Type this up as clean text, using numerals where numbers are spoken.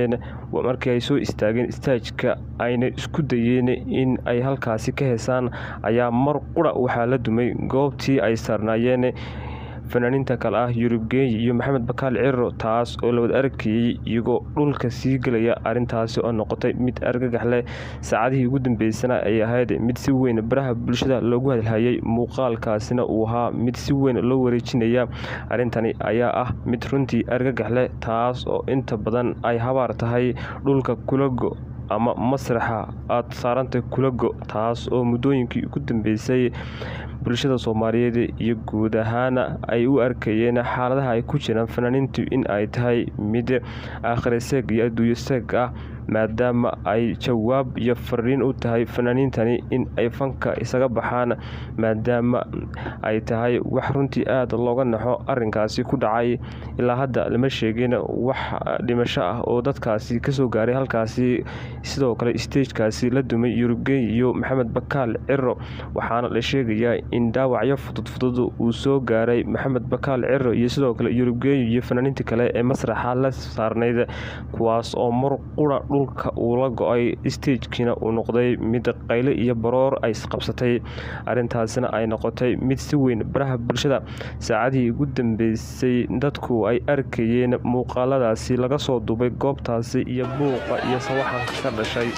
markii ay soo istaageen istaajka ayna isku dayeen in ay halkaasi ka heesaan ayaa mar qura waxaa la dumay goobtii ay saarnaayeen fanaaniinta kale ah Yurub Geey iyo Maxamed Bakaal Ciro, taas oo la wada arkayay iyagoo dhulka sii galaya. Arrintaasi oo noqotay mid argagax leh saacadihii ugu dambeysana ay ahayd mid si weyn baraha bulshada loogu hadalhayay, muuqaalkaasina uu ahaa mid si weyn loo wareejinaya. Arrintani ayaa ah mid runtii argagax leh, taas oo inta badan ay habaar tahay dhulka kulago ama masraxa aad saaranta kulago, taas oo muddooyinkii ugu dambeysay bulshada Soomaaliyeed iyo guud ahaan ay u arkayeen xaaladaha ay ku jiraan fanaaniintu in ay tahay mid akhriseeg iyo adduunyo seeg ah, maadaama ay jawaab iyo fariin u tahay fanaaniintani in ay fanka isaga baxaan, maadaama ay tahay wax runtii aad looga naxo. Arrinkaasi ku dhacay ilaa hadda lama sheegin wax dhimasho ah oo dadkaasi ka soo gaaray halkaasi. Sidoo kale isteejkaasi la dumay Yurub Geey iyo Maxamed Bakaal Ciro, waxaana la sheegayaa in dhaawacyo fudud uu soo gaaray Maxamed Bakaal Ciro iyo sidoo kale Yurub Geey iyo fanaaniinta kale ee masraxa la saarnayd, kuwaas oo mar qura dhulka uu la go'ay, isteejkiina uu noqday mid qayle iyo baroor ay isqabsatay. Arrintaasina ay noqotay mid si weyn baraha bulshada saacadihii ugu dambeysay dadku ay arkayeen muuqaaladaasi laga soo duubay goobtaasi iyo buuqa iyo sawaxanka ka dhashay.